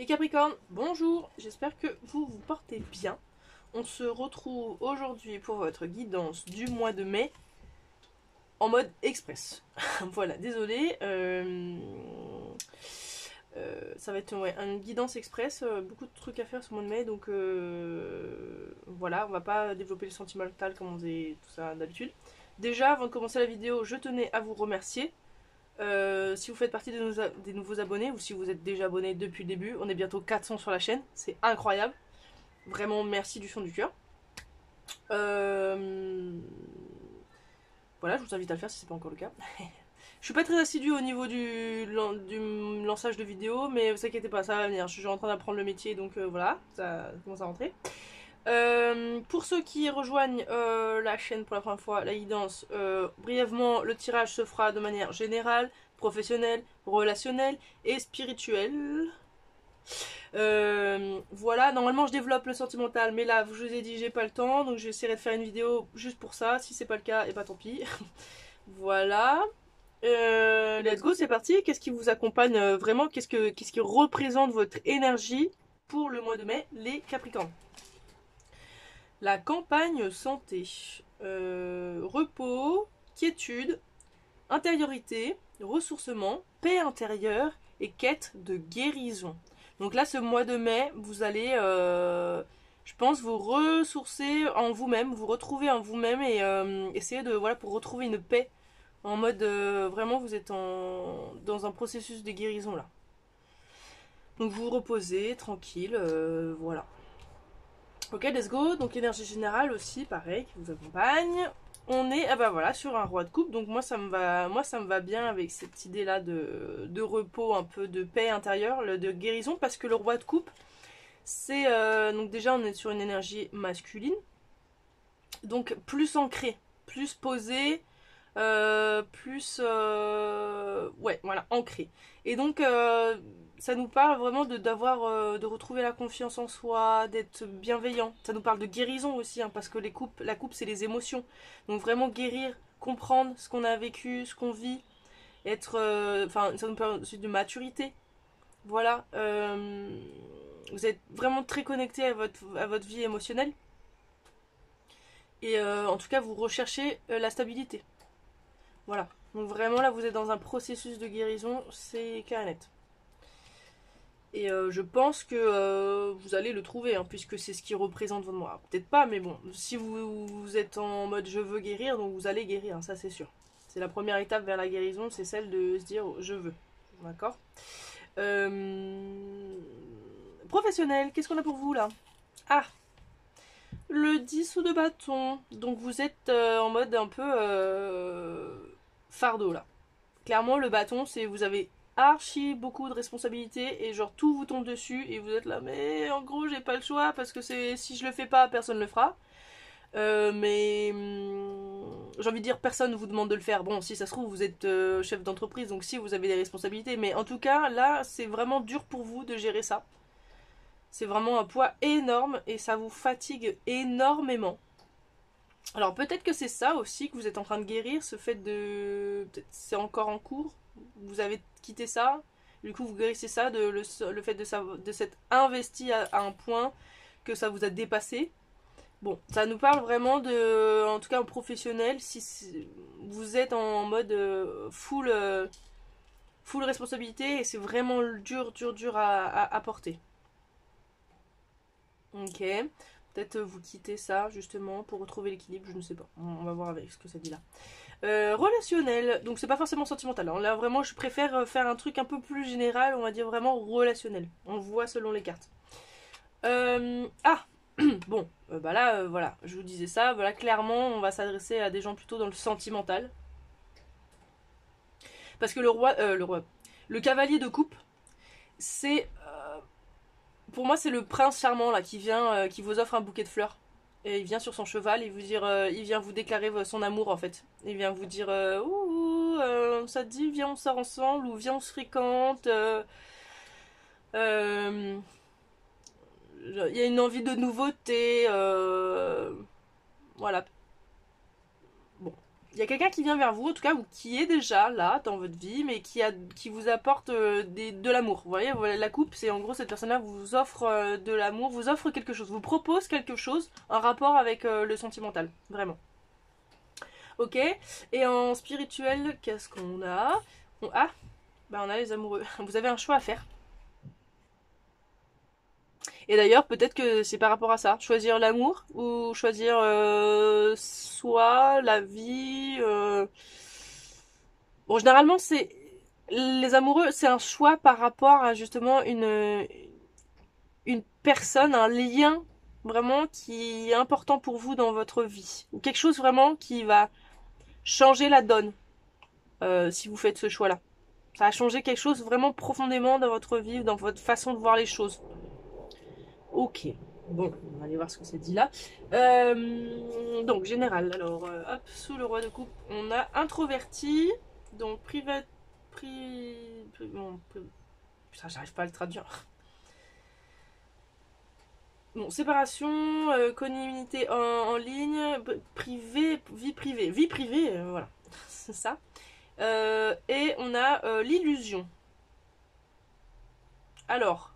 Les Capricornes, bonjour, j'espère que vous vous portez bien. On se retrouve aujourd'hui pour votre guidance du mois de mai en mode express. Voilà, désolé. Ça va être une guidance express, beaucoup de trucs à faire ce mois de mai, donc voilà, on va pas développer le sentimental comme on faisait tout ça d'habitude. Déjà, avant de commencer la vidéo, je tenais à vous remercier. Si vous faites partie des nouveaux abonnés ou si vous êtes déjà abonné depuis le début, on est bientôt 400 sur la chaîne, c'est incroyable. Vraiment merci du fond du cœur. Voilà, je vous invite à le faire si c'est pas encore le cas. Je suis pas très assidue au niveau du lançage de vidéos, mais vous inquiétez pas, ça va venir. Je suis en train d'apprendre le métier, donc voilà, ça commence à rentrer. Pour ceux qui rejoignent la chaîne pour la première fois, la guidance, brièvement, le tirage se fera de manière générale, professionnelle, relationnelle et spirituelle. Voilà, normalement je développe le sentimental, mais là, je vous ai dit, j'ai pas le temps, donc j'essaierai de faire une vidéo juste pour ça. Si c'est pas le cas, et bah tant pis. Voilà. Let's go, c'est parti. Qu'est-ce qui vous accompagne vraiment? Qu'est-ce qui représente votre énergie pour le mois de mai, les Capricornes? La campagne santé, repos, quiétude, intériorité, ressourcement, paix intérieure et quête de guérison. Donc là, ce mois de mai, vous allez, je pense, vous ressourcer en vous-même, vous retrouver en vous-même et essayer de, voilà, pour retrouver une paix. En mode, vraiment, vous êtes dans un processus de guérison là. Donc vous vous reposez, tranquille, voilà. Ok, let's go. Donc énergie générale aussi, pareil, qui vous accompagne. On est, ah bah voilà, sur un roi de coupe. Donc moi ça me va bien avec cette idée là de repos, un peu de paix intérieure, de guérison, parce que le roi de coupe, c'est donc déjà on est sur une énergie masculine, donc plus ancrée, plus posée, plus ouais, voilà, ancré. Et donc ça nous parle vraiment de retrouver la confiance en soi, d'être bienveillant. Ça nous parle de guérison aussi, hein, parce que la coupe c'est les émotions. Donc vraiment guérir, comprendre ce qu'on a vécu, ce qu'on vit, être, enfin ça nous parle aussi de maturité. Voilà, vous êtes vraiment très connecté à votre vie émotionnelle. Et en tout cas, vous recherchez la stabilité. Voilà. Donc vraiment là vous êtes dans un processus de guérison, c'est clair et net. Et je pense que vous allez le trouver, hein, puisque c'est ce qui représente votre mois. Peut-être pas, mais bon, si vous êtes en mode je veux guérir, donc vous allez guérir, hein, ça c'est sûr. C'est la première étape vers la guérison, c'est celle de se dire je veux. D'accord. Professionnel, qu'est-ce qu'on a pour vous là? Ah, le 10 de bâton. Donc vous êtes en mode un peu fardeau là. Clairement, le bâton, c'est vous avez archi beaucoup de responsabilités et genre tout vous tombe dessus et vous êtes là, mais en gros, j'ai pas le choix parce que c'est si je le fais pas, personne le fera. Mais j'ai envie de dire, personne ne vous demande de le faire. Bon, si ça se trouve, vous êtes chef d'entreprise, donc si vous avez des responsabilités, mais en tout cas, là, c'est vraiment dur pour vous de gérer ça. C'est vraiment un poids énorme et ça vous fatigue énormément. Alors peut-être que c'est ça aussi que vous êtes en train de guérir, ce fait de... Peut-être c'est encore en cours, vous avez quitté ça, du coup vous guérissez ça, le fait de s'être investi à un point que ça vous a dépassé. Bon, ça nous parle vraiment de... En tout cas en professionnel, si vous êtes en mode full responsabilité et c'est vraiment dur à porter. Ok. Peut-être vous quitter ça justement pour retrouver l'équilibre, je ne sais pas. On va voir avec ce que ça dit là. Relationnel, donc c'est pas forcément sentimental. Alors là vraiment je préfère faire un truc un peu plus général, on va dire vraiment relationnel. On voit selon les cartes. Ah bon, bah là voilà, je vous disais ça, voilà clairement on va s'adresser à des gens plutôt dans le sentimental. Parce que le cavalier de coupe, c'est pour moi c'est le prince charmant là qui vient, qui vous offre un bouquet de fleurs. Et il vient sur son cheval et il vient vous déclarer son amour en fait. Il vient vous dire ouh, ça te dit viens on sort ensemble ou viens on se fréquente. Il y a une envie de nouveauté. Voilà. Bon. il y a quelqu'un qui vient vers vous, en tout cas, ou qui est déjà là dans votre vie, mais qui vous apporte de l'amour. Vous voyez, voilà, la coupe, c'est en gros cette personne-là vous offre de l'amour, vous offre quelque chose, vous propose quelque chose en rapport avec le sentimental, vraiment. Ok, et en spirituel, qu'est-ce qu'on a? On a les amoureux. Vous avez un choix à faire. Et d'ailleurs, peut-être que c'est par rapport à ça. Choisir l'amour ou choisir soi, la vie. Bon, généralement, c'est les amoureux, c'est un choix par rapport à justement une personne, un lien vraiment qui est important pour vous dans votre vie. Ou quelque chose vraiment qui va changer la donne si vous faites ce choix-là. Ça va changer quelque chose vraiment profondément dans votre vie, dans votre façon de voir les choses. Ok. Bon, on va aller voir ce que ça dit là. Donc, général. Alors, hop, sous le roi de coupe, on a introverti. Donc, putain, j'arrive pas à le traduire. Bon, séparation, communauté en ligne, vie privée. Vie privée, voilà. C'est ça. Et on a l'illusion. Alors,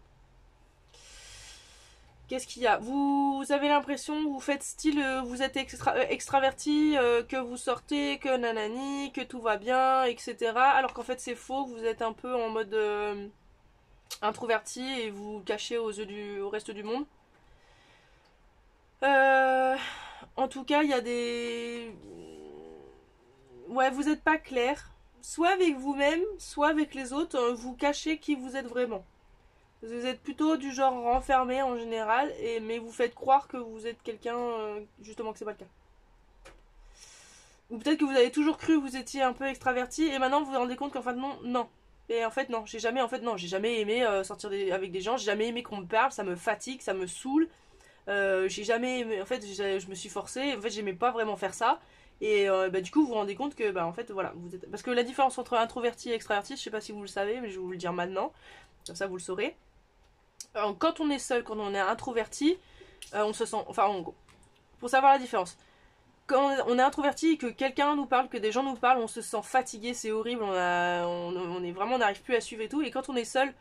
qu'est-ce qu'il y a? Vous avez l'impression, vous faites style, vous êtes extraverti, que vous sortez, que nanani, que tout va bien, etc. Alors qu'en fait c'est faux, vous êtes un peu en mode introverti et vous cachez aux yeux au reste du monde. En tout cas, il y a des... Ouais, vous n'êtes pas clair. Soit avec vous-même, soit avec les autres, vous cachez qui vous êtes vraiment. Vous êtes plutôt du genre renfermé en général, mais vous faites croire que vous êtes quelqu'un, justement que c'est pas le cas. Ou peut-être que vous avez toujours cru que vous étiez un peu extraverti, et maintenant vous vous rendez compte qu'en fait non. Et en fait non, j'ai jamais aimé sortir avec des gens, j'ai jamais aimé qu'on me parle, ça me fatigue, ça me saoule. J'ai jamais aimé, en fait je me suis forcée, en fait j'aimais pas vraiment faire ça. Et du coup vous vous rendez compte que en fait voilà, vous êtes... Parce que la différence entre introverti et extraverti, je sais pas si vous le savez, mais je vais vous le dire maintenant, comme ça vous le saurez. Quand on est seul, quand on est introverti, on se sent... Enfin, pour savoir la différence. Quand on est introverti et que quelqu'un nous parle, que des gens nous parlent, on se sent fatigué, c'est horrible, on est vraiment, on n'arrive plus à suivre et tout. Et quand on est seul,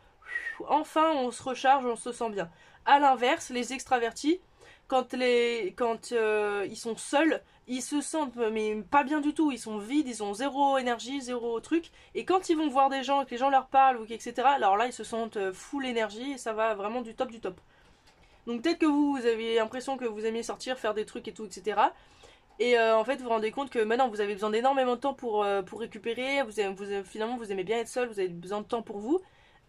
enfin on se recharge, on se sent bien. À l'inverse, les extravertis, quand ils sont seuls, ils se sentent mais pas bien du tout, ils sont vides, ils ont zéro énergie, zéro truc, et quand ils vont voir des gens, que les gens leur parlent, etc., alors là ils se sentent full énergie, et ça va vraiment du top du top. Donc peut-être que vous avez l'impression que vous aimiez sortir, faire des trucs et tout, etc., et en fait vous vous rendez compte que maintenant vous avez besoin d'énormément de temps pour récupérer, finalement vous aimez bien être seul, vous avez besoin de temps pour vous,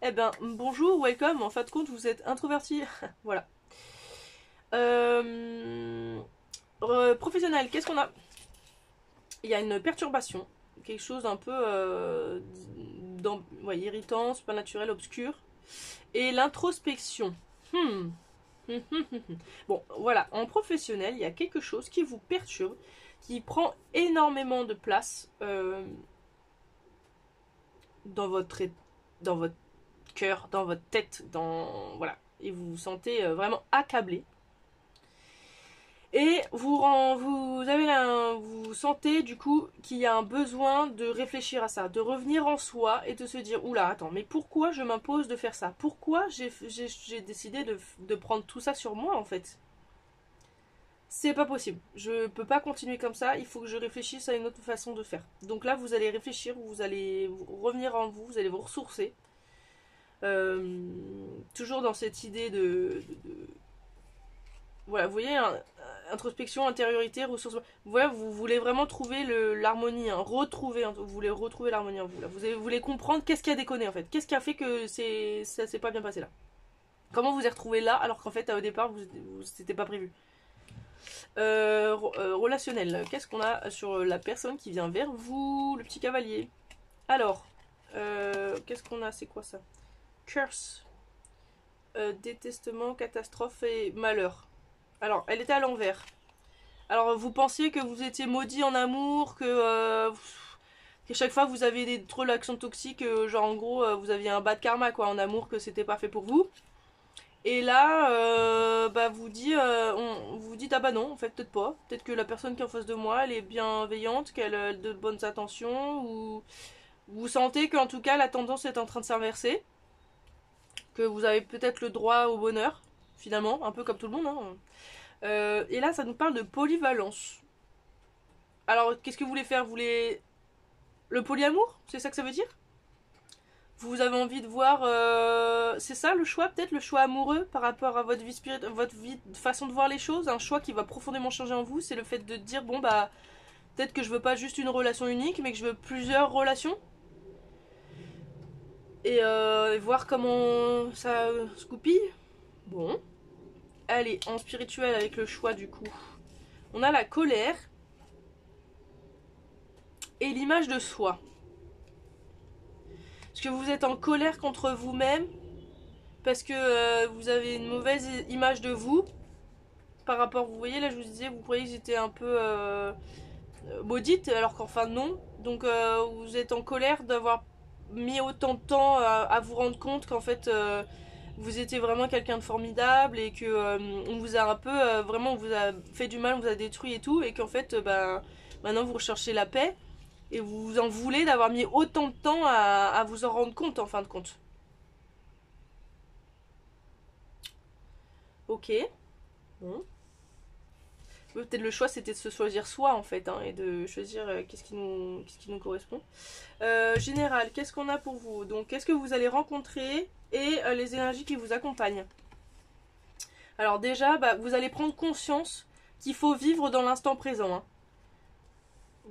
eh ben bonjour, welcome, en fin de compte vous êtes introverti, voilà. Professionnel, qu'est-ce qu'on a? Il y a une perturbation, quelque chose un peu irritant, c'est pas naturel, obscur. Et l'introspection. Bon, voilà, en professionnel, il y a quelque chose qui vous perturbe, qui prend énormément de place dans votre cœur, dans votre tête, voilà, et vous vous sentez vraiment accablé. Et vous sentez du coup qu'il y a un besoin de réfléchir à ça, de revenir en soi et de se dire oula, attends, mais pourquoi je m'impose de faire ça? Pourquoi j'ai décidé de prendre tout ça sur moi en fait? C'est pas possible, je peux pas continuer comme ça, il faut que je réfléchisse à une autre façon de faire. Donc là, vous allez réfléchir, vous allez revenir en vous, vous allez vous ressourcer. Toujours dans cette idée voilà, vous voyez, introspection, intériorité, ressources. Voilà, vous voulez vraiment trouver l'harmonie, vous voulez retrouver l'harmonie en vous. Là. Vous voulez comprendre qu'est-ce qui a déconné en fait. Qu'est-ce qui a fait que ça s'est pas bien passé là. Comment vous êtes retrouvé là alors qu'en fait au départ c'était pas prévu. Relationnel, qu'est-ce qu'on a sur la personne qui vient vers vous, le petit cavalier. Alors, qu'est-ce qu'on a, c'est quoi ça? Curse, détestement, catastrophe et malheur. Alors, elle était à l'envers. Alors, vous pensiez que vous étiez maudit en amour, qu'à chaque fois vous avez des relations toxiques, genre en gros, vous aviez un bad karma quoi en amour, que c'était pas fait pour vous. Et là, vous dites ah bah non, en fait peut-être pas. Peut-être que la personne qui est en face de moi, elle est bienveillante, qu'elle a de bonnes intentions, ou vous sentez qu'en tout cas la tendance est en train de s'inverser, que vous avez peut-être le droit au bonheur, finalement, un peu comme tout le monde. Hein. Et là, ça nous parle de polyvalence. Alors, qu'est-ce que vous voulez faire? Vous voulez le polyamour? C'est ça que ça veut dire? Vous avez envie de voir, c'est ça le choix, peut-être le choix amoureux par rapport à votre vie spirituelle, votre vie, façon de voir les choses, un choix qui va profondément changer en vous, c'est le fait de dire bon bah peut-être que je veux pas juste une relation unique, mais que je veux plusieurs relations et voir comment ça se goupille. Bon, allez, en spirituel avec le choix du coup, on a la colère et l'image de soi. Est-ce que vous êtes en colère contre vous-même parce que vous avez une mauvaise image de vous par rapport, vous voyez là je vous disais, vous croyez que j'étais un peu maudite alors qu'enfin non. Donc vous êtes en colère d'avoir mis autant de temps à vous rendre compte qu'en fait vous étiez vraiment quelqu'un de formidable et que on vous a un peu vraiment on vous a fait du mal, on vous a détruit et tout et qu'en fait maintenant vous recherchez la paix et vous vous en voulez d'avoir mis autant de temps à vous en rendre compte en fin de compte. Ok. Bon. Peut-être le choix c'était de se choisir soi en fait hein, et de choisir qu'est-ce qui nous correspond. Général, qu'est-ce qu'on a pour vous? Donc qu'est-ce que vous allez rencontrer et les énergies qui vous accompagnent. Alors déjà, vous allez prendre conscience qu'il faut vivre dans l'instant présent. Hein.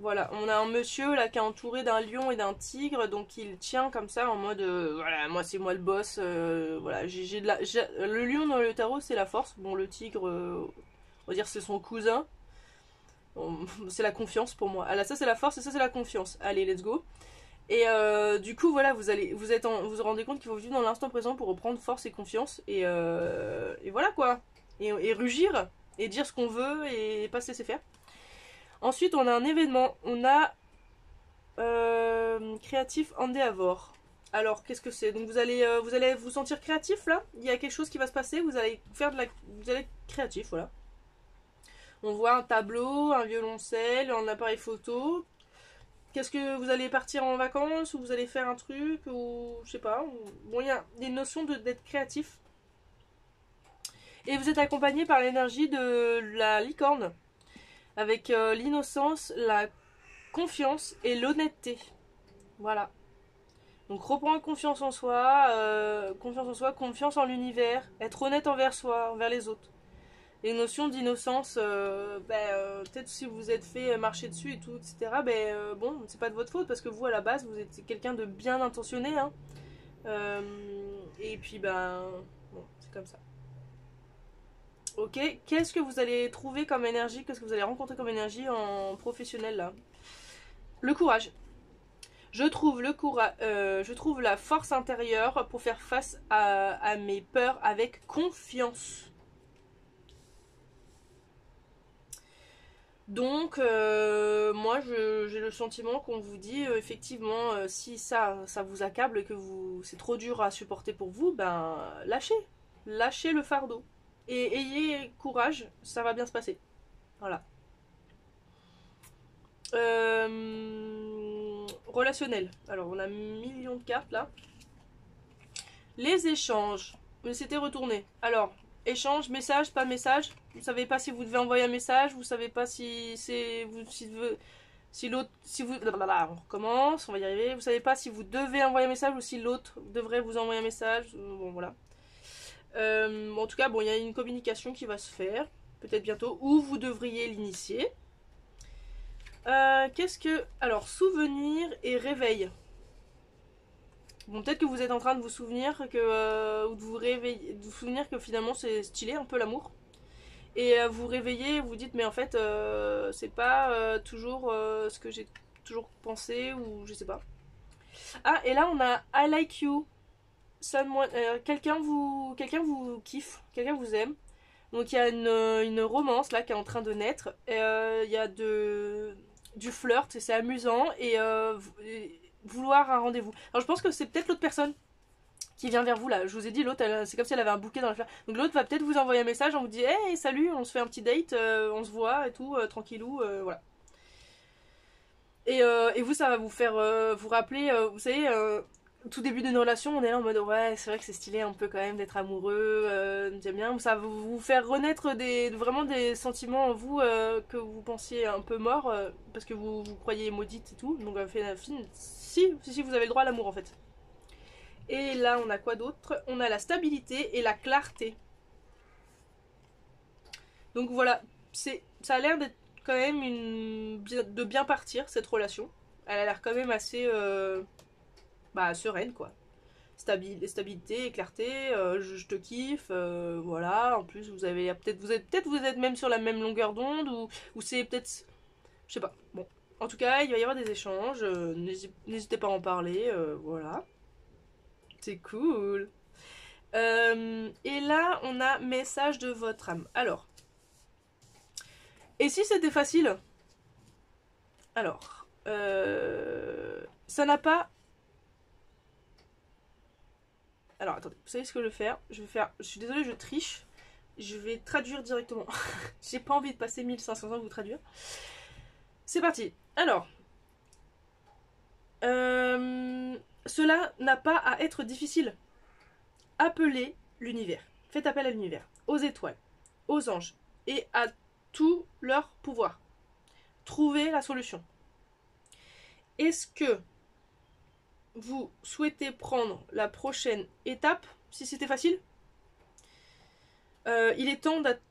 Voilà, on a un monsieur là qui est entouré d'un lion et d'un tigre, donc il tient comme ça en mode voilà, moi c'est moi le boss, voilà, le lion dans le tarot c'est la force, bon le tigre, on va dire c'est son cousin, bon, c'est la confiance pour moi. Ah là ça c'est la force et ça c'est la confiance. Allez, let's go. Et du coup voilà, vous rendez compte qu'il faut vivre dans l'instant présent pour reprendre force et confiance et voilà quoi. Et rugir et dire ce qu'on veut et pas se laisser faire. Ensuite, on a un événement. On a créatif Endeavor. Alors, qu'est-ce que c'est? Donc, vous allez vous sentir créatif là. Il y a quelque chose qui va se passer. Vous allez vous allez être créatif, voilà. On voit un tableau, un violoncelle, un appareil photo. Qu'est-ce que vous allez partir en vacances ou vous allez faire un truc ou je sais pas. Bon, il y a une notion d'être créatif. Et vous êtes accompagné par l'énergie de la licorne avec l'innocence, la confiance et l'honnêteté. Voilà. Donc reprendre confiance en soi, confiance en l'univers, être honnête envers soi, envers les autres. Les notions d'innocence, peut-être si vous êtes fait marcher dessus et tout, etc. Bon, c'est pas de votre faute parce que vous à la base vous êtes quelqu'un de bien intentionné, hein. Et puis bon, c'est comme ça. Ok, qu'est-ce que vous allez trouver comme énergie, qu'est-ce que vous allez rencontrer comme énergie en professionnel là? Le courage. Je trouve la force intérieure pour faire face à mes peurs avec confiance. Donc, moi, j'ai le sentiment qu'on vous dit, effectivement, si ça vous accable et que c'est trop dur à supporter pour vous, lâchez le fardeau. Et ayez courage, ça va bien se passer. Voilà. Relationnel. Alors, on a millions de cartes là. Les échanges. Mais c'était retourné. Alors, échange, message, pas message. Vous savez pas si vous devez envoyer un message. Vous savez pas si c'est. Si l'autre. Si vous. On recommence, on va y arriver. Vous savez pas si vous devez envoyer un message ou si l'autre devrait vous envoyer un message. Bon, voilà. En tout cas, bon, il y a une communication qui va se faire. Peut-être bientôt. Ou vous devriez l'initier. Qu'est-ce que... Alors, souvenir et réveil. Bon, peut-être que vous êtes en train de vous souvenir que... ou de vous réveiller... De vous souvenir que finalement c'est stylé, un peu l'amour. Et vous réveillez, vous dites, mais en fait, c'est pas toujours ce que j'ai toujours pensé, ou je sais pas. Ah, et là, on a I like you. Quelqu'un vous kiffe, quelqu'un vous aime. Donc il y a une romance là qui est en train de naître. Il y a du flirt et c'est amusant et vouloir un rendez-vous. Alors je pense que c'est peut-être l'autre personne qui vient vers vous là. Je vous ai dit, l'autre, c'est comme si elle avait un bouquet dans la fleur. Donc l'autre va peut-être vous envoyer un message, on vous dit, hey, salut, on se fait un petit date, on se voit et tout, tranquillou, voilà. Et vous, ça va vous faire vous rappeler, vous savez, tout début d'une relation, on est là en mode, ouais, c'est vrai que c'est stylé un peu quand même d'être amoureux, j'aime bien. Ça va vous faire renaître vraiment des sentiments en vous que vous pensiez un peu morts, parce que vous croyez maudite et tout. Donc, si vous avez le droit à l'amour en fait. Et là, on a quoi d'autre? On a la stabilité et la clarté. Donc voilà, ça a l'air d'être quand même de bien partir cette relation. Elle a l'air quand même assez sereine quoi. Stabilité, clarté, je te kiffe, voilà. En plus vous avez vous êtes même sur la même longueur d'onde ou c'est peut-être, je sais pas. Bon, en tout cas il va y avoir des échanges. N'hésitez pas à en parler, voilà. C'est cool. Et là, on a message de votre âme. Alors, et si c'était facile? Alors, ça n'a pas... Alors, attendez, vous savez ce que je vais faire? Je suis désolée, je triche. Je vais traduire directement. J'ai pas envie de passer 1500 ans à vous traduire. C'est parti. Alors, cela n'a pas à être difficile. Appelez l'univers. Faites appel à l'univers, aux étoiles, aux anges et à tout leur pouvoir. Trouvez la solution. Est-ce que vous souhaitez prendre la prochaine étape? Si c'était facile, il est temps d'attendre.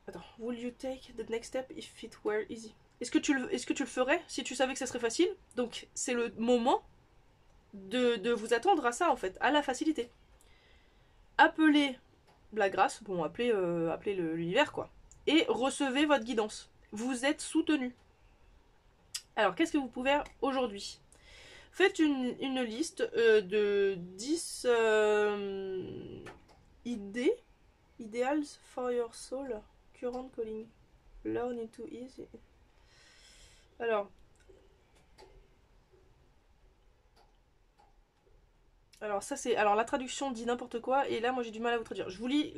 Attends, will you take the next step if it were easy? Est-ce que tu le ferais si tu savais que ça serait facile? Donc c'est le moment de vous attendre à ça en fait, à la facilité. Appelez la grâce, bon appelez l'univers quoi, et recevez votre guidance. Vous êtes soutenu. Alors qu'est-ce que vous pouvez faire aujourd'hui? Faites une liste de 10 idées, ideals for your soul, current calling, learn into easy. Alors ça c'est... Alors la traduction dit n'importe quoi et là moi j'ai du mal à vous traduire. Je vous lis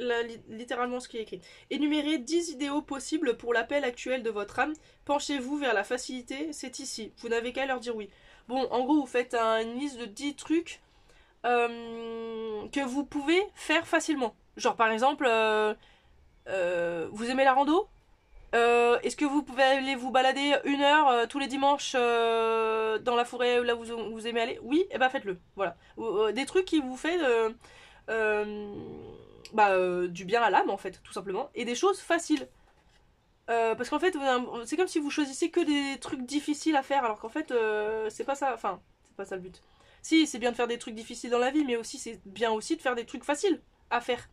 littéralement ce qui est écrit. Énumérez 10 idéaux possibles pour l'appel actuel de votre âme. Penchez-vous vers la facilité, c'est ici. Vous n'avez qu'à leur dire oui. Bon, en gros vous faites une liste de 10 trucs que vous pouvez faire facilement. Genre par exemple, vous aimez la rando? Est-ce que vous pouvez aller vous balader 1 heure tous les dimanches dans la forêt là où vous aimez aller? Oui, et bah faites-le. Voilà. Des trucs qui vous fait du bien à l'âme en fait, tout simplement. Et des choses faciles. Parce qu'en fait, c'est comme si vous choisissez que des trucs difficiles à faire, alors qu'en fait, c'est pas ça. Enfin, c'est pas ça le but. Si, c'est bien de faire des trucs difficiles dans la vie, mais aussi c'est bien aussi de faire des trucs faciles à faire.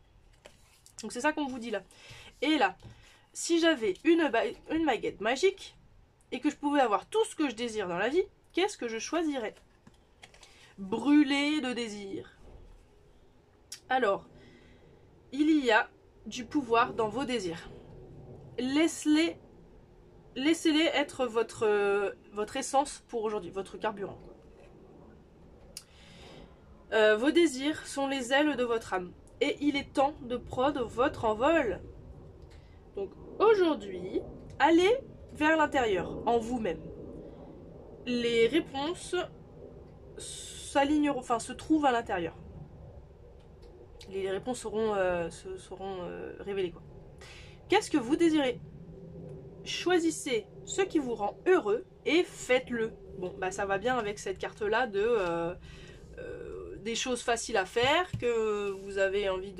Donc c'est ça qu'on vous dit là. Et là, si j'avais une baguette magique et que je pouvais avoir tout ce que je désire dans la vie, qu'est-ce que je choisirais? Brûler de désir. Alors, il y a du pouvoir dans vos désirs. Laissez-les être votre essence pour aujourd'hui, votre carburant. Vos désirs sont les ailes de votre âme. Et il est temps de prendre votre envol. Donc aujourd'hui, allez vers l'intérieur, en vous-même. Les réponses s'aligneront, se trouvent à l'intérieur. Les réponses seront révélées quoi. Qu'est-ce que vous désirez? Choisissez ce qui vous rend heureux et faites-le. Bon, bah ça va bien avec cette carte-là de des choses faciles à faire que vous avez envie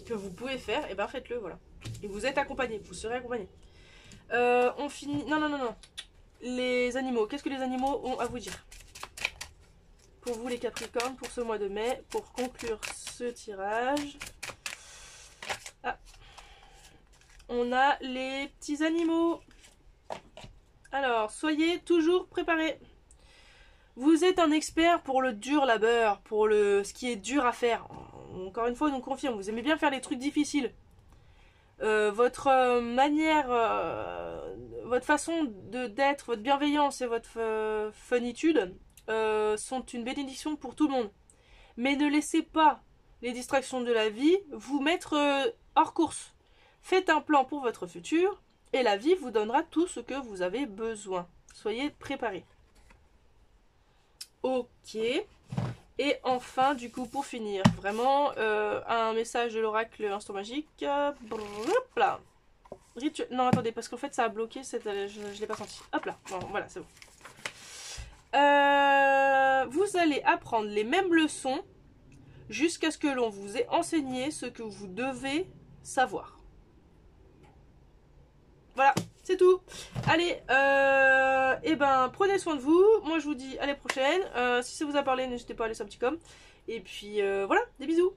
que vous pouvez faire, et ben faites-le, voilà. Et vous êtes accompagné, vous serez accompagné. On finit... Non. Les animaux, qu'est-ce que les animaux ont à vous dire? Pour vous les Capricornes, pour ce mois de mai, pour conclure ce tirage. Ah. On a les petits animaux. Alors, soyez toujours préparés. Vous êtes un expert pour le dur labeur, pour ce qui est dur à faire. Encore une fois, on nous confirme, vous aimez bien faire les trucs difficiles. Votre manière, votre façon d'être, votre bienveillance et votre funitude sont une bénédiction pour tout le monde. Mais ne laissez pas les distractions de la vie vous mettre hors course. Faites un plan pour votre futur et la vie vous donnera tout ce que vous avez besoin. Soyez préparés. Ok. Et enfin, du coup, pour finir, vraiment, un message de l'oracle instant magique. Là. Non, attendez, parce qu'en fait, ça a bloqué. Je l'ai pas senti. Hop là. Bon, voilà, c'est bon. Vous allez apprendre les mêmes leçons jusqu'à ce que l'on vous ait enseigné ce que vous devez savoir. Voilà, c'est tout. Allez, et ben prenez soin de vous. Moi je vous dis à la prochaine. Si ça vous a parlé, n'hésitez pas à laisser un petit com. Et puis voilà, des bisous.